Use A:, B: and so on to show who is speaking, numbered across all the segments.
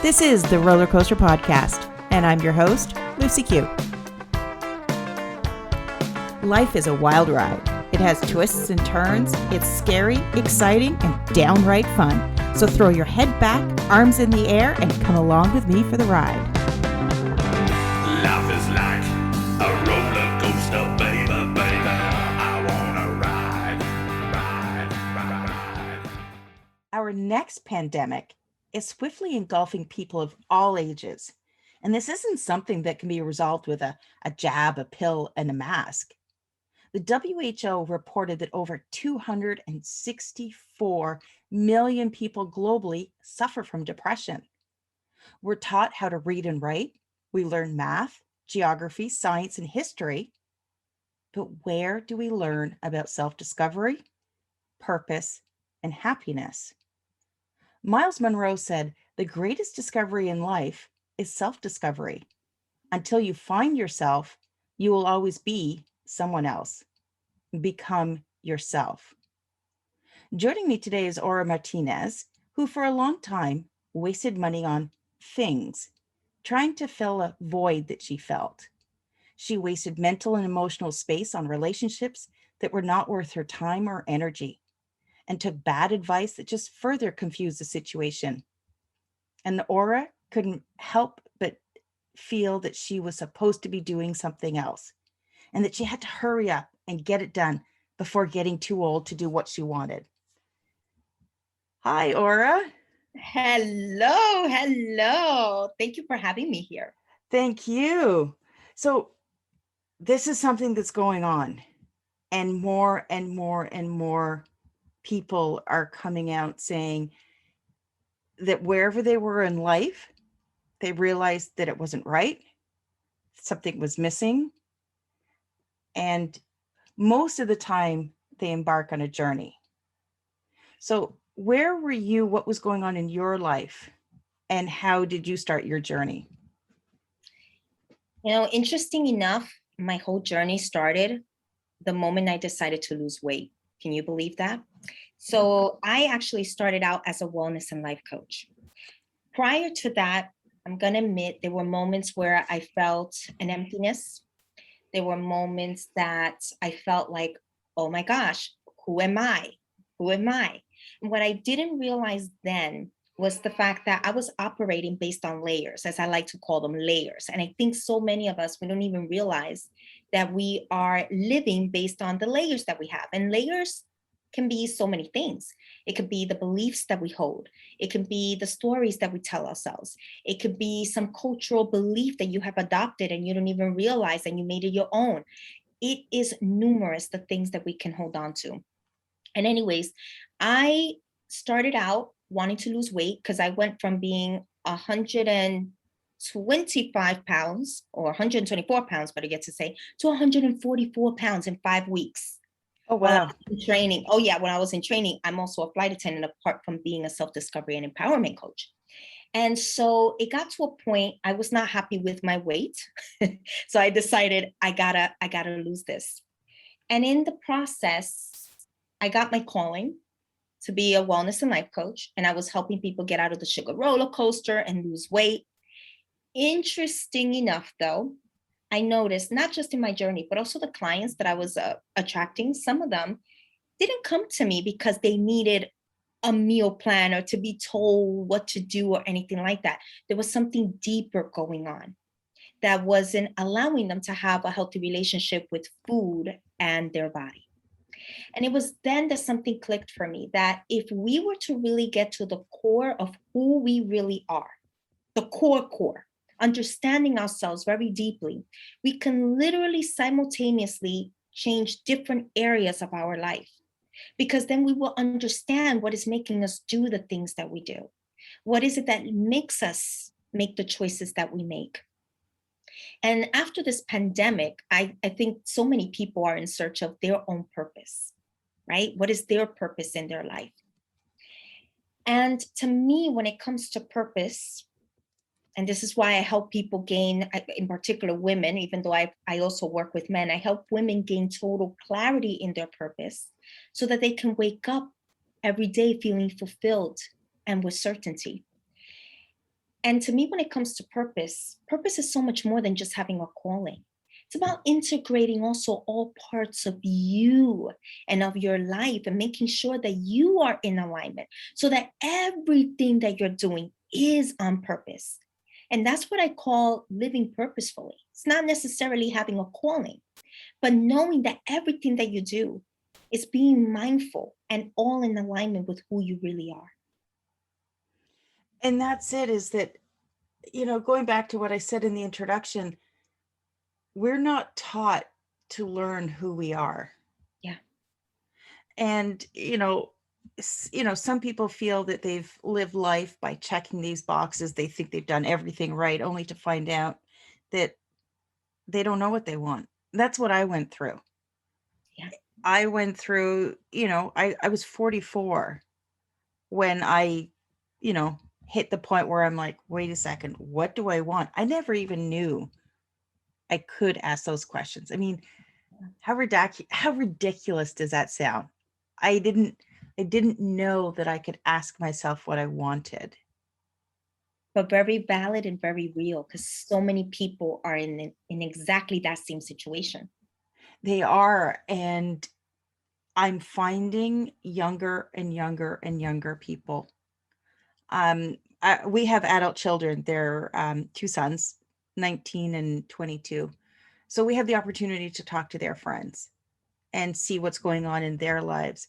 A: This is the Roller Coaster Podcast, and I'm your host, Lucy Q. Life is a wild ride. It has twists and turns. It's scary, exciting, and downright fun. So throw your head back, arms in the air, and come along with me for the ride.
B: Life is like a roller coaster, baby, baby. I wanna ride.
A: Our next pandemic is swiftly engulfing people of all ages. And this isn't something that can be resolved with a jab, a pill, and a mask. The WHO reported that over 264 million people globally suffer from depression. We're taught how to read and write. We learn math, geography, science, and history. But where do we learn about self-discovery, purpose, and happiness? Myles Munroe said, "The greatest discovery in life is self-discovery. Until you find yourself, you will always be someone else. Become yourself." Joining me today is Aura Martinez, who for a long time wasted money on things, trying to fill a void that she felt. She wasted mental and emotional space on relationships that were not worth her time or energy, and took bad advice that just further confused the situation. And Aura couldn't help but feel that she was supposed to be doing something else, and that she had to hurry up and get it done before getting too old to do what she wanted. Hi, Aura.
C: Hello. Thank you for having me here.
A: Thank you. So this is something that's going on, and more people are coming out saying that wherever they were in life, they realized that it wasn't right, something was missing, and most of the time they embark on a journey. So where were you? What was going on in your life? And how did you start your journey?
C: Interesting enough, my whole journey started the moment I decided to lose weight. Can you believe that? So I actually started out as a wellness and life coach. Prior to that, I'm going to admit there were moments where I felt an emptiness. There were moments that I felt like, oh my gosh, who am I? Who am I? And what I didn't realize then was the fact that I was operating based on layers, as I like to call them, layers. And I think so many of us, we don't even realize that we are living based on the layers that we have. And layers can be so many things. It could be the beliefs that we hold. It can be the stories that we tell ourselves. It could be some cultural belief that you have adopted and you don't even realize, and you made it your own. It is numerous, the things that we can hold on to. And anyways, I started out wanting to lose weight because I went from being 125 pounds, or 124 pounds, better get to say, to 144 pounds in 5 weeks.
A: Oh,
C: When I
A: wow.
C: was in training. Oh yeah, when I was in training, I'm also a flight attendant, apart from being a self-discovery and empowerment coach. And so it got to a point I was not happy with my weight. So I decided I gotta lose this. And in the process, I got my calling to be a wellness and life coach, and I was helping people get out of the sugar roller coaster and lose weight. Interesting enough, though, I noticed not just in my journey, but also the clients that I was attracting, some of them didn't come to me because they needed a meal plan or to be told what to do or anything like that. There was something deeper going on that wasn't allowing them to have a healthy relationship with food and their body. And it was then that something clicked for me, that if we were to really get to the core of who we really are, the core, understanding ourselves very deeply, we can literally simultaneously change different areas of our life, because then we will understand what is making us do the things that we do. What is it that makes us make the choices that we make? And after this pandemic, I think so many people are in search of their own purpose, right? What is their purpose in their life? And to me, when it comes to purpose, and this is why I help people gain, in particular women, even though I also work with men, I help women gain total clarity in their purpose so that they can wake up every day feeling fulfilled and with certainty. And to me, when it comes to purpose, purpose is so much more than just having a calling. It's about integrating also all parts of you and of your life and making sure that you are in alignment so that everything that you're doing is on purpose. And that's what I call living purposefully. It's not necessarily having a calling, but knowing that everything that you do is being mindful and all in alignment with who you really are.
A: And that's it, is that, going back to what I said in the introduction, we're not taught to learn who we are.
C: Yeah.
A: And, some people feel that they've lived life by checking these boxes. They think they've done everything right, only to find out that they don't know what they want. That's what I went through.
C: Yeah.
A: I went through, I was 44 when I, hit the point where I'm like, wait a second, what do I want? I never even knew I could ask those questions. I mean, how ridiculous does that sound? I didn't know that I could ask myself what I wanted.
C: But very valid and very real, because so many people are in exactly that same situation.
A: They are, and I'm finding younger and younger and younger people. We have adult children. They're two sons, 19 and 22. So we have the opportunity to talk to their friends and see what's going on in their lives.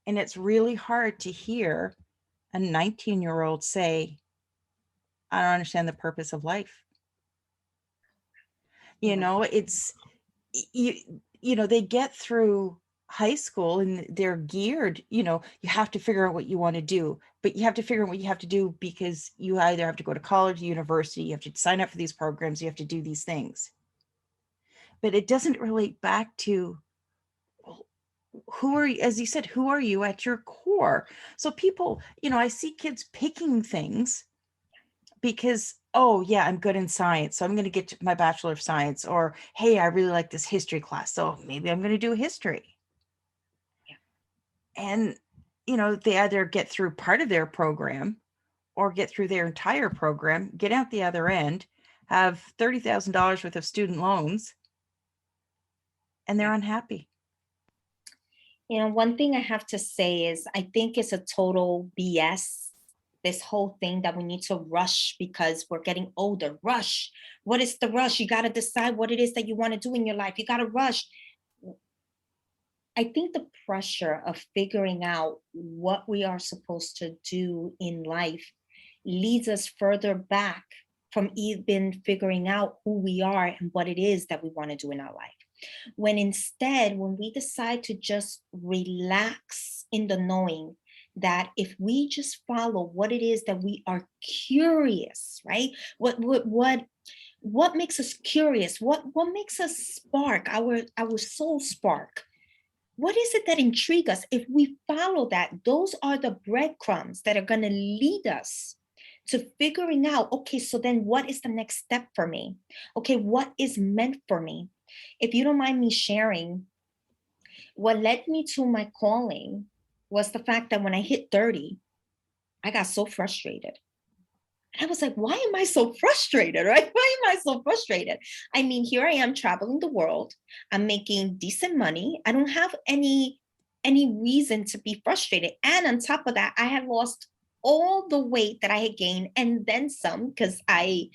A: And it's really hard to hear a 19-year-old say, I don't understand the purpose of life.
C: Wow.
A: It's you they get through high school and they're geared, you have to figure out what you want to do, but you have to figure out what you have to do because you either have to go to college, university, you have to sign up for these programs, you have to do these things. But it doesn't relate back to who are you, as you said, who are you at your core? So people, I see kids picking things because, oh yeah, I'm good in science, so I'm going to get my bachelor of science, or hey, I really like this history class, so maybe I'm going to do history.
C: Yeah.
A: And they either get through part of their program or get through their entire program, get out the other end, have $30,000 worth of student loans, and they're
C: Yeah.
A: unhappy.
C: One thing I have to say is I think it's a total BS. This whole thing that we need to rush because we're getting older. Rush. What is the rush? You got to decide what it is that you want to do in your life. You got to rush. I think the pressure of figuring out what we are supposed to do in life leads us further back from even figuring out who we are and what it is that we want to do in our life. When instead, when we decide to just relax in the knowing that if we just follow what it is that we are curious, right? What makes us curious? What makes us spark, our soul spark? What is it that intrigues us? If we follow that, those are the breadcrumbs that are going to lead us to figuring out, okay, so then what is the next step for me? Okay, what is meant for me? If you don't mind me sharing, what led me to my calling was the fact that when I hit 30, I got so frustrated. And I was like, why am I so frustrated, right? Why am I so frustrated? I mean, here I am traveling the world. I'm making decent money. I don't have any reason to be frustrated. And on top of that, I had lost all the weight that I had gained and then some, because I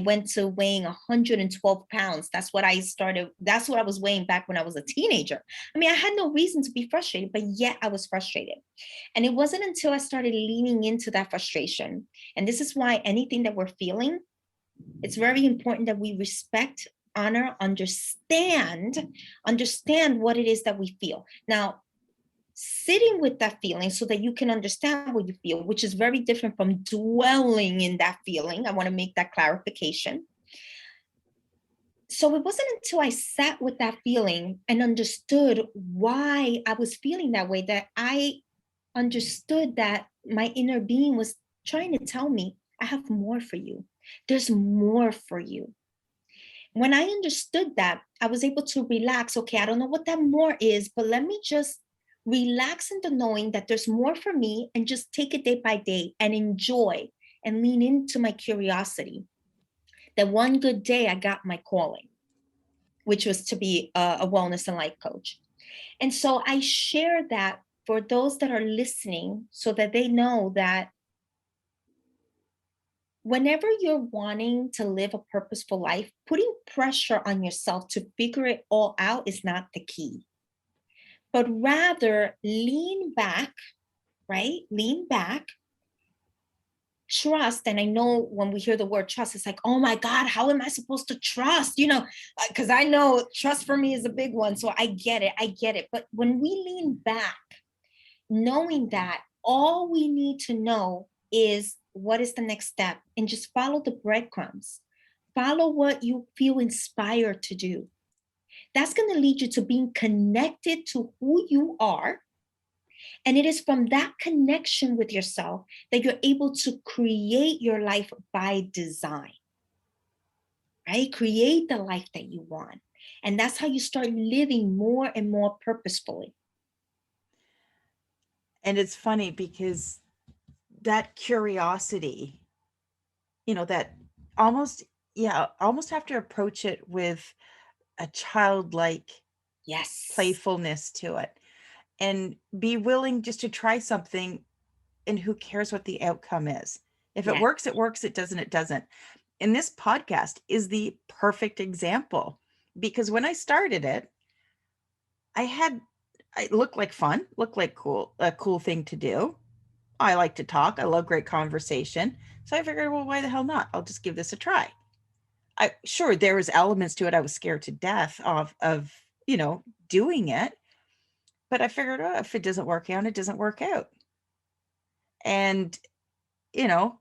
C: went to weighing 112 pounds. That's what I was weighing back when I was a teenager. I mean, I had no reason to be frustrated, but yet I was frustrated. And it wasn't until I started leaning into that frustration. And this is why anything that we're feeling, it's very important that we respect, honor, understand what it is that we feel. Now, sitting with that feeling so that you can understand what you feel, which is very different from dwelling in that feeling. I want to make that clarification. So it wasn't until I sat with that feeling and understood why I was feeling that way that I understood that my inner being was trying to tell me, I have more for you. There's more for you. When I understood that, I was able to relax. Okay, I don't know what that more is, but let me just relax into knowing that there's more for me and just take it day by day and enjoy and lean into my curiosity. That one good day I got my calling, which was to be a wellness and life coach. And so I share that for those that are listening so that they know that whenever you're wanting to live a purposeful life, putting pressure on yourself to figure it all out is not the key, but rather lean back, right? Lean back, trust. And I know when we hear the word trust, it's like, oh my God, how am I supposed to trust? You know, because I know trust for me is a big one. So I get it. I get it. But when we lean back, knowing that all we need to know is what is the next step, and just follow the breadcrumbs, follow what you feel inspired to do. That's going to lead you to being connected to who you are. And it is from that connection with yourself that you're able to create your life by design, right? Create the life that you want. And that's how you start living more and more purposefully.
A: And it's funny because that curiosity, that almost, almost have to approach it with a childlike
C: Yes.
A: playfulness to it, and be willing just to try something, and who cares what the outcome is. If it
C: Yes.
A: works, it works. It doesn't, it doesn't. And this podcast is the perfect example, because when I started it, it looked like fun, looked like a cool thing to do. I like to talk. I love great conversation. So I figured, well, why the hell not? I'll just give this a try. Sure, there was elements to it I was scared to death of doing it, but I figured, oh, if it doesn't work out, it doesn't work out. And you know,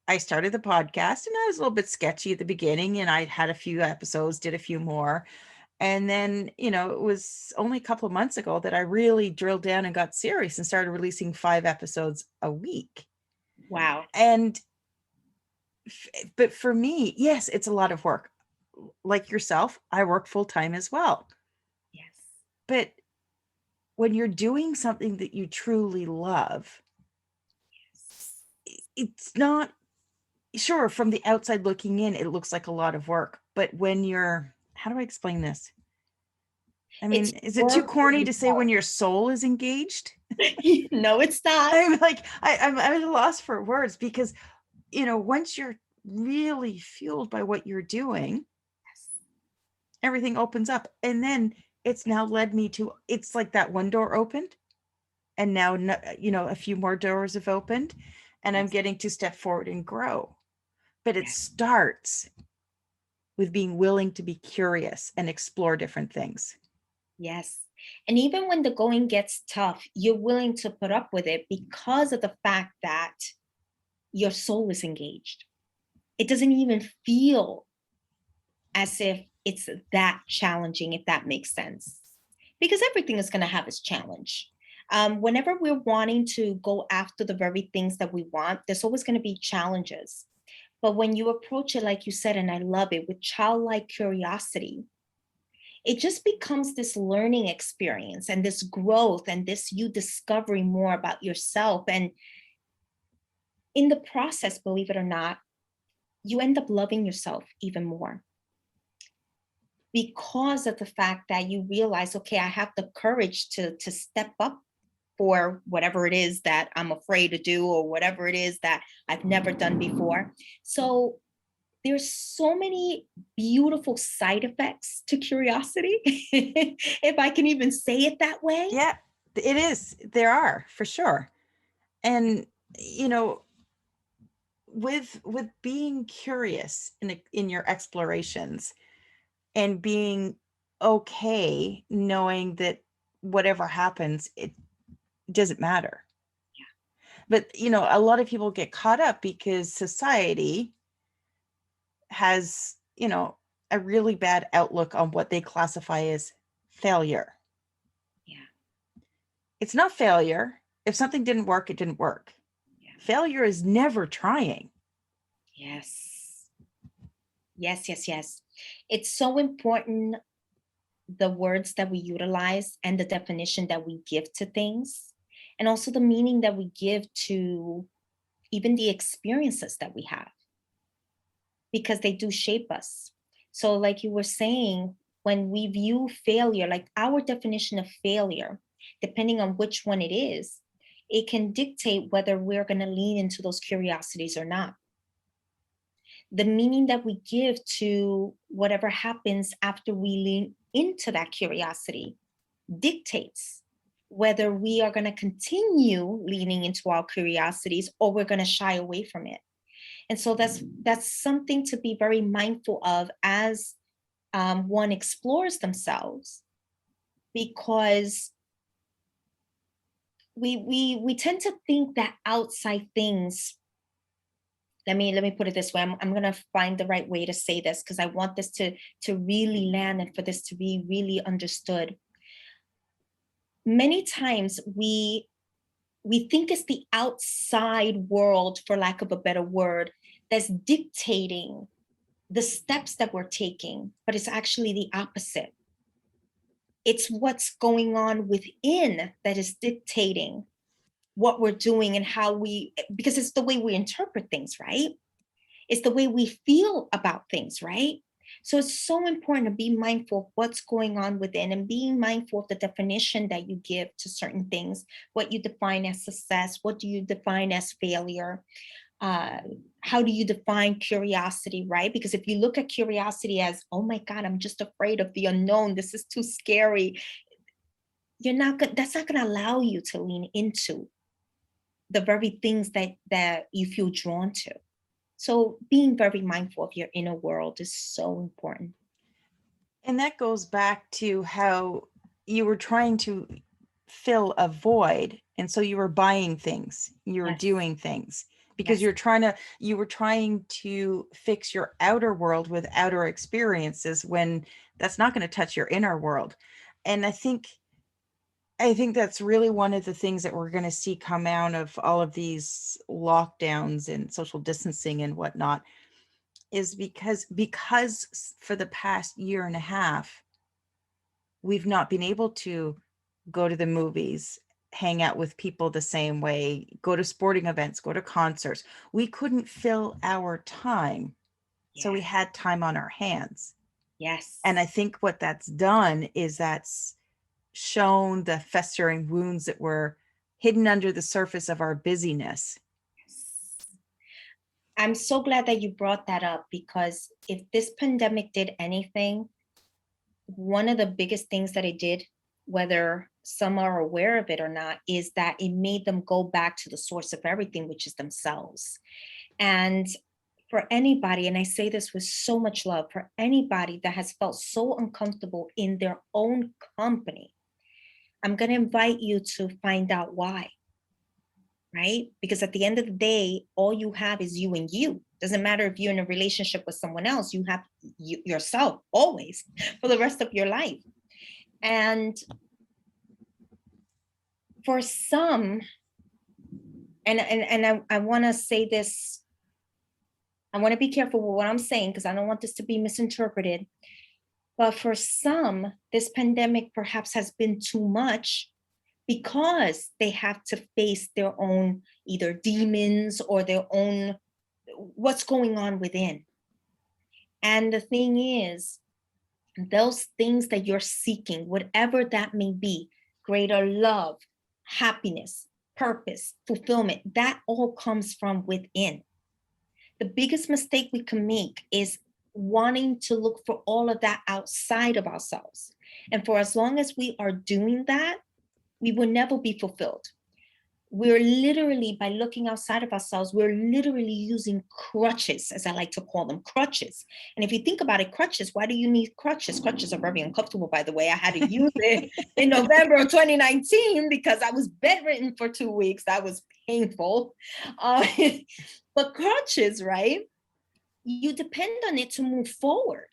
A: I started the podcast, and I was a little bit sketchy at the beginning, and I had a few episodes, did a few more. And then, it was only a couple of months ago that I really drilled down and got serious and started releasing 5 episodes a week.
C: Wow.
A: And, but for me, yes, it's a lot of work. Like yourself, I work full time as well.
C: Yes.
A: But when you're doing something that you truly love, it's not, sure, from the outside looking in, it looks like a lot of work. But when how do I explain this? I mean,
C: It's
A: is it too
C: work
A: corny to say when your soul is engaged?
C: No, it's not.
A: I'm like, I'm at a loss for words, because, once you're really fueled by what you're doing, everything opens up. And then it's now led me to, it's like that one door opened, and now, a few more doors have opened, and I'm getting to step forward and grow. But it starts with being willing to be curious and explore different things.
C: Yes. And even when the going gets tough, you're willing to put up with it because of the fact that your soul is engaged. It doesn't even feel as if it's that challenging, if that makes sense. Because everything is going to have its challenge. Whenever we're wanting to go after the very things that we want, there's always going to be challenges. But when you approach it, like you said, and I love it, with childlike curiosity, it just becomes this learning experience and this growth and this you discovering more about yourself. And in the process, believe it or not, you end up loving yourself even more because of the fact that you realize, okay, I have the courage to step up for whatever it is that I'm afraid to do, or whatever it is that I've never done before. So there's so many beautiful side effects to curiosity, if I can even say it that way.
A: Yeah, it is. There are, for sure. And, with being curious in your explorations, and being okay knowing that whatever happens, it doesn't matter. But, a lot of people get caught up because society has, a really bad outlook on what they classify as failure.
C: Yeah.
A: It's not failure. If something didn't work, it didn't work.
C: Yeah.
A: Failure is never trying.
C: Yes. Yes, yes, yes. It's so important, the words that we utilize and the definition that we give to things, and also the meaning that we give to even the experiences that we have, because they do shape us. So like you were saying, when we view failure, like our definition of failure, depending on which one it is, it can dictate whether we're going to lean into those curiosities or not. The meaning that we give to whatever happens after we lean into that curiosity dictates whether we are going to continue leaning into our curiosities or we're going to shy away from it. And so that's something to be very mindful of as one explores themselves, because we tend to think that outside things. Let me put it this way. I'm going to find the right way to say this, because I want this to really land and for this to be really understood. Many times we think it's the outside world, for lack of a better word, that's dictating the steps that we're taking, but it's actually the opposite. It's what's going on within that is dictating what we're doing and how because it's the way we interpret things, right? It's the way we feel about things, right? So it's so important to be mindful of what's going on within, and being mindful of the definition that you give to certain things, what you define as success, what do you define as failure? How do you define curiosity, right? Because if you look at curiosity as, oh my God, I'm just afraid of the unknown, this is too scary, that's not going to allow you to lean into the very things that you feel drawn to. So being very mindful of your inner world is so important.
A: And that goes back to how you were trying to fill a void. And so you were buying things, you were
C: Yes.
A: doing things because
C: Yes.
A: you were trying to fix your outer world with outer experiences, when that's not going to touch your inner world. And I think that's really one of the things that we're going to see come out of all of these lockdowns and social distancing and whatnot, is because for the past year and a half, we've not been able to go to the movies, hang out with people the same way, go to sporting events, go to concerts. We couldn't fill our time. So we
C: Yes.
A: had time on our hands.
C: Yes.
A: And I think what that's done is that's shown the festering wounds that were hidden under the surface of our busyness.
C: I'm so glad that you brought that up, because if this pandemic did anything, one of the biggest things that it did, whether some are aware of it or not, is that it made them go back to the source of everything, which is themselves. And for anybody, and I say this with so much love, for anybody that has felt so uncomfortable in their own company, I'm going to invite you to find out why, right? Because at the end of the day, all you have is you and you. Doesn't matter if you're in a relationship with someone else, you have yourself always for the rest of your life. And for some, and I want to say this, I want to be careful with what I'm saying, because I don't want this to be misinterpreted. But for some, this pandemic perhaps has been too much, because they have to face their own either demons or their own what's going on within. And the thing is, those things that you're seeking, whatever that may be, greater love, happiness, purpose, fulfillment, that all comes from within. The biggest mistake we can make is wanting to look for all of that outside of ourselves. And for as long as we are doing that, we will never be fulfilled. We're literally, by looking outside of ourselves, we're literally using crutches, as I like to call them, crutches. And if you think about it, crutches, why do you need crutches? Crutches are very uncomfortable, by the way. I had to use it in November of 2019 because I was bedridden for 2 weeks. That was painful. But crutches, right? You depend on it to move forward.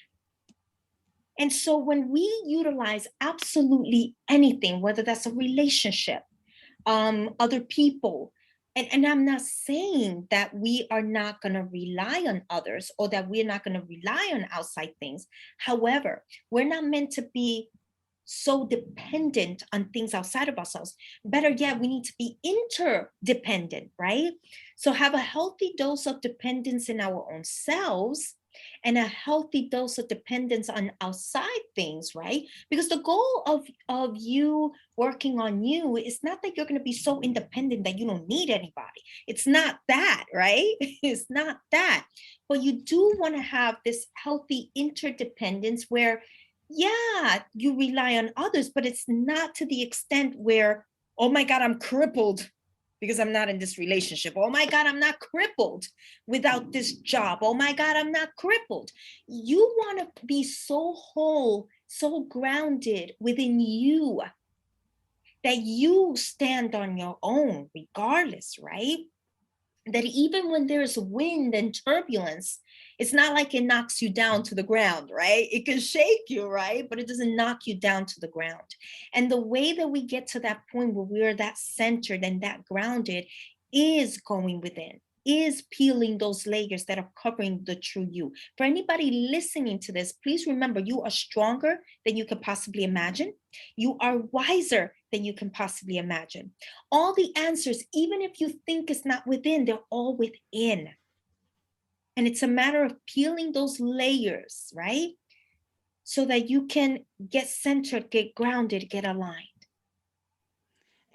C: And so when we utilize absolutely anything, whether that's a relationship, other people, and I'm not saying that we are not going to rely on others or that we're not going to rely on outside things. However, we're not meant to be so dependent on things outside of ourselves. Better yet, we need to be interdependent, right? So have a healthy dose of dependence in our own selves and a healthy dose of dependence on outside things, right? Because the goal of you working on you is not that you're going to be so independent that you don't need anybody. It's not that, right? It's not that. But you do want to have this healthy interdependence where, yeah, you rely on others, but it's not to the extent where, oh my God, I'm crippled because I'm not in this relationship. Oh my God, I'm not crippled without this job. Oh my God, I'm not crippled. You want to be so whole, so grounded within you that you stand on your own regardless, right? That even when there's wind and turbulence, it's not like it knocks you down to the ground, right? It can shake you, right? But it doesn't knock you down to the ground. And the way that we get to that point where we're that centered and that grounded is going within, is peeling those layers that are covering the true you. For anybody listening to this, please remember you are stronger than you could possibly imagine. You are wiser than you can possibly imagine. All the answers, even if you think it's not within, they're all within. And it's a matter of peeling those layers, right? So that you can get centered, get grounded, get aligned.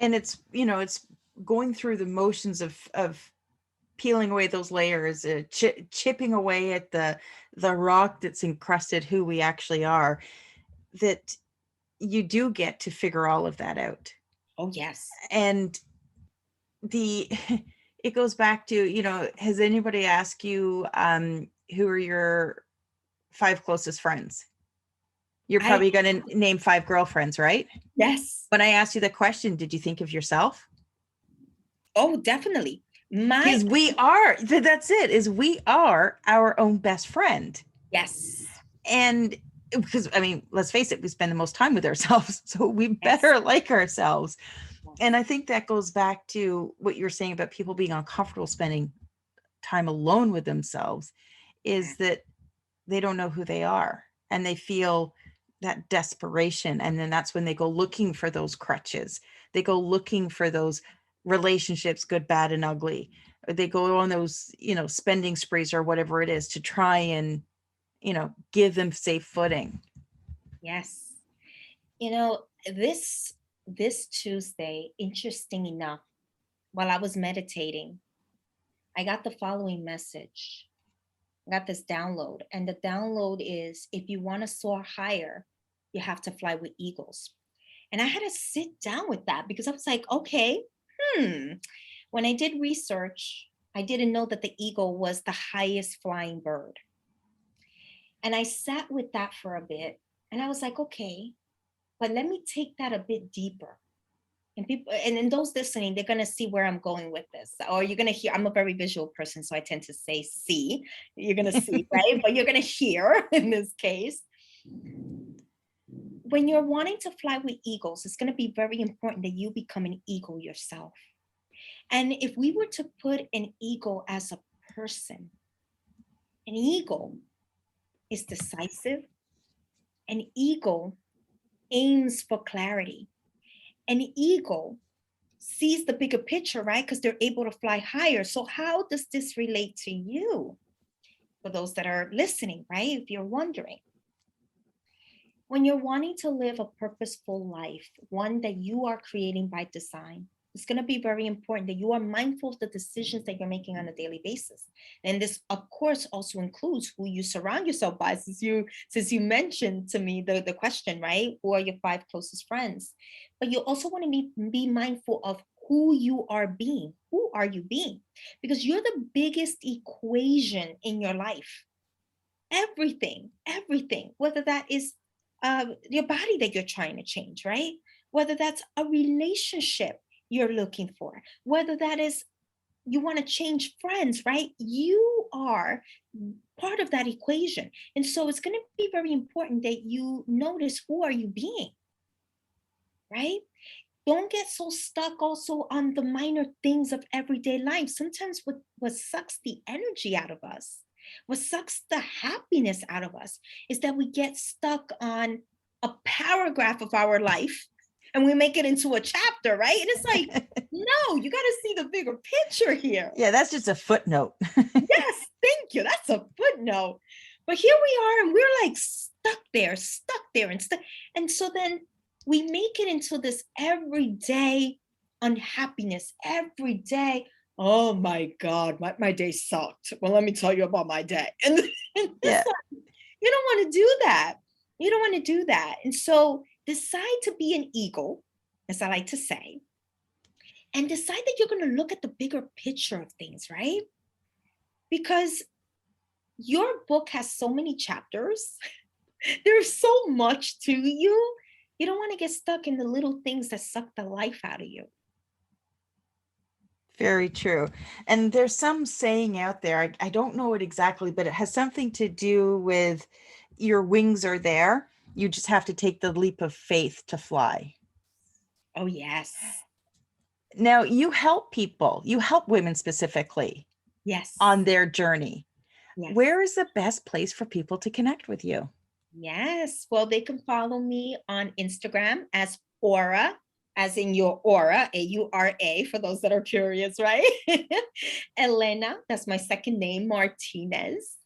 A: And it's, it's going through the motions of peeling away those layers, chipping away at the rock that's encrusted who we actually are, that you do get to figure all of that out.
C: Oh, yes.
A: And it goes back to, has anybody asked you who are your 5 closest friends? You're probably going to name 5 girlfriends, right?
C: Yes.
A: When I asked you the question, did you think of yourself?
C: Oh, definitely.
A: Because that's it, is we are our own best friend.
C: Yes.
A: And because, let's face it, we spend the most time with ourselves, so we better like ourselves. And I think that goes back to what you're saying about people being uncomfortable spending time alone with themselves, is that they don't know who they are and they feel that desperation. And then that's when they go looking for those crutches. They go looking for those relationships, good, bad, and ugly. Or they go on those, spending sprees or whatever it is to try and, give them safe footing.
C: Yes. This Tuesday, interesting enough, while I was meditating, I got the following message. I got this download, and the download is, if you want to soar higher, you have to fly with eagles. And I had to sit down with that because I was like, okay, when I did research, I didn't know that the eagle was the highest flying bird. And I sat with that for a bit and I was like, okay, but let me take that a bit deeper. And people, and in those listening, they're going to see where I'm going with this. Or you're going to hear, I'm a very visual person, so I tend to say see. You're going to see, right? But you're going to hear in this case. When you're wanting to fly with eagles, it's going to be very important that you become an eagle yourself. And if we were to put an eagle as a person, an eagle is decisive. An eagle aims for clarity. An eagle sees the bigger picture, right? Because they're able to fly higher. So how does this relate to you? For those that are listening, right? If you're wondering. When you're wanting to live a purposeful life, one that you are creating by design, it's going to be very important that you are mindful of the decisions that you're making on a daily basis. And this, of course, also includes who you surround yourself by, since you mentioned to me the question, right? Who are your 5 closest friends? But you also want to be mindful of who you are being. Who are you being? Because you're the biggest equation in your life. Everything, whether that is your body that you're trying to change, right? Whether that's a relationship you're looking for, whether that is you want to change friends, right? You are part of that equation. And so it's going to be very important that you notice, who are you being, right? Don't get so stuck also on the minor things of everyday life. Sometimes what sucks the energy out of us, what sucks the happiness out of us, is that we get stuck on, a paragraph of our life and we make it into a chapter, right? And it's like, no, you got to see the bigger picture here.
A: Yeah, that's just a footnote.
C: Yes, thank you. That's a footnote. But here we are, and we're like stuck there. And so then we make it into this everyday unhappiness every day. Oh my God, my day sucked. Well, let me tell you about my day. And
A: Yeah.
C: you don't want to do that. You don't want to do that. And so decide to be an eagle, as I like to say, and decide that you're going to look at the bigger picture of things, right? Because your book has so many chapters. There's so much to you. You don't want to get stuck in the little things that suck the life out of you.
A: Very true. And there's some saying out there, I don't know it exactly, but it has something to do with your wings are there. You just have to take the leap of faith to fly.
C: Oh, yes.
A: Now, you help people, you help women specifically
C: Yes.
A: on their journey.
C: Yes.
A: Where is the best place for people to connect with you?
C: Yes. Well, they can follow me on Instagram as Aura, as in your aura, AURA, for those that are curious, right? Elena, that's my second name, Martinez.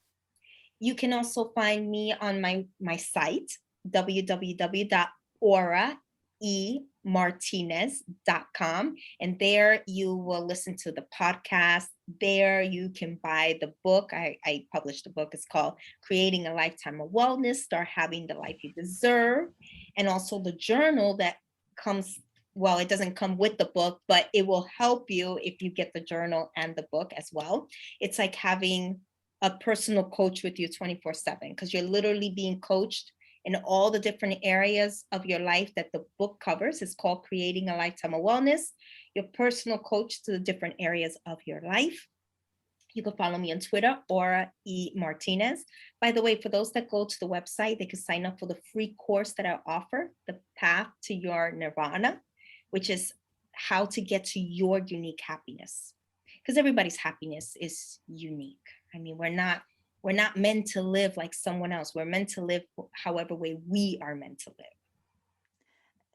C: You can also find me on my site, www.auraemartinez.com. And there you will listen to the podcast. There you can buy the book. I published the book. It's called Creating a Lifetime of Wellness, Start Having the Life You Deserve. And also the journal that comes, well, it doesn't come with the book, but it will help you if you get the journal and the book as well. It's like having a personal coach with you 24/7, because you're literally being coached in all the different areas of your life that the book covers. It's called Creating a Lifetime of Wellness, your personal coach to the different areas of your life. You can follow me on Twitter, Aura E. Martinez. By the way, for those that go to the website, they can sign up for the free course that I offer, The Path to Your Nirvana, which is how to get to your unique happiness. Because everybody's happiness is unique. I mean, we're not meant to live like someone else. We're meant to live however way we are meant to live.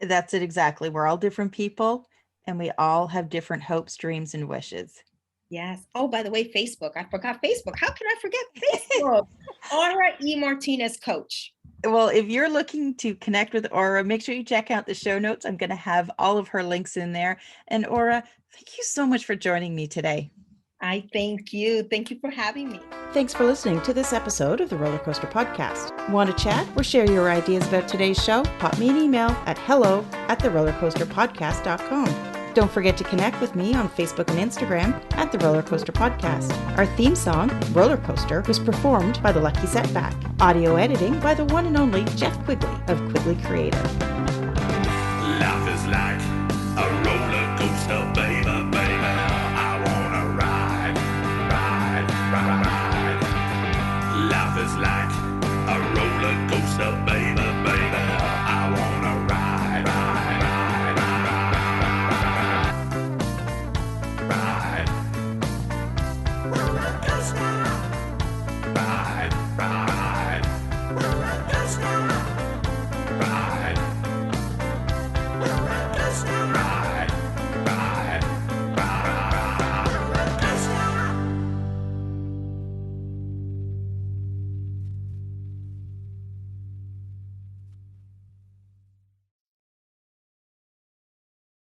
A: That's it exactly. We're all different people and we all have different hopes, dreams, and wishes.
C: Yes. Oh, by the way, Facebook. I forgot Facebook. How can I forget Facebook? Aura E. Martinez Coach.
A: Well, if you're looking to connect with Aura, make sure you check out the show notes. I'm going to have all of her links in there. And Aura, thank you so much for joining me today.
C: I thank you. Thank you for having me.
A: Thanks for listening to this episode of the Roller Coaster Podcast. Want to chat or share your ideas about today's show? Pop me an email at hello@therollercoasterpodcast.com. Don't forget to connect with me on Facebook and Instagram at The Roller Coaster Podcast. Our theme song, Roller Coaster, was performed by The Lucky Setback. Audio editing by the one and only Jeff Quigley of Quigley Creator.
B: Life is like a roller coaster.